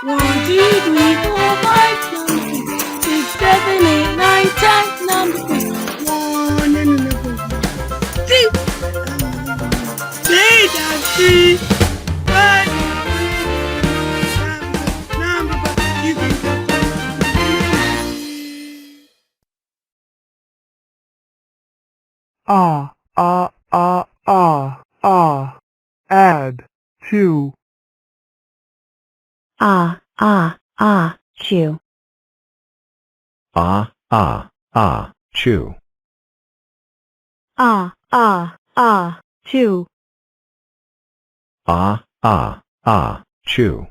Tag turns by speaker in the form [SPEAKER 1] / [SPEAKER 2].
[SPEAKER 1] 1, 2, 3, 4, 5, number 6, 7, 8, 9, 10, number 6. 1, no, no, no, 2. Say that, 3. 5, number, you can go.
[SPEAKER 2] Add, chew.
[SPEAKER 3] Chew.
[SPEAKER 4] Chew.
[SPEAKER 3] Chew.
[SPEAKER 4] Chew.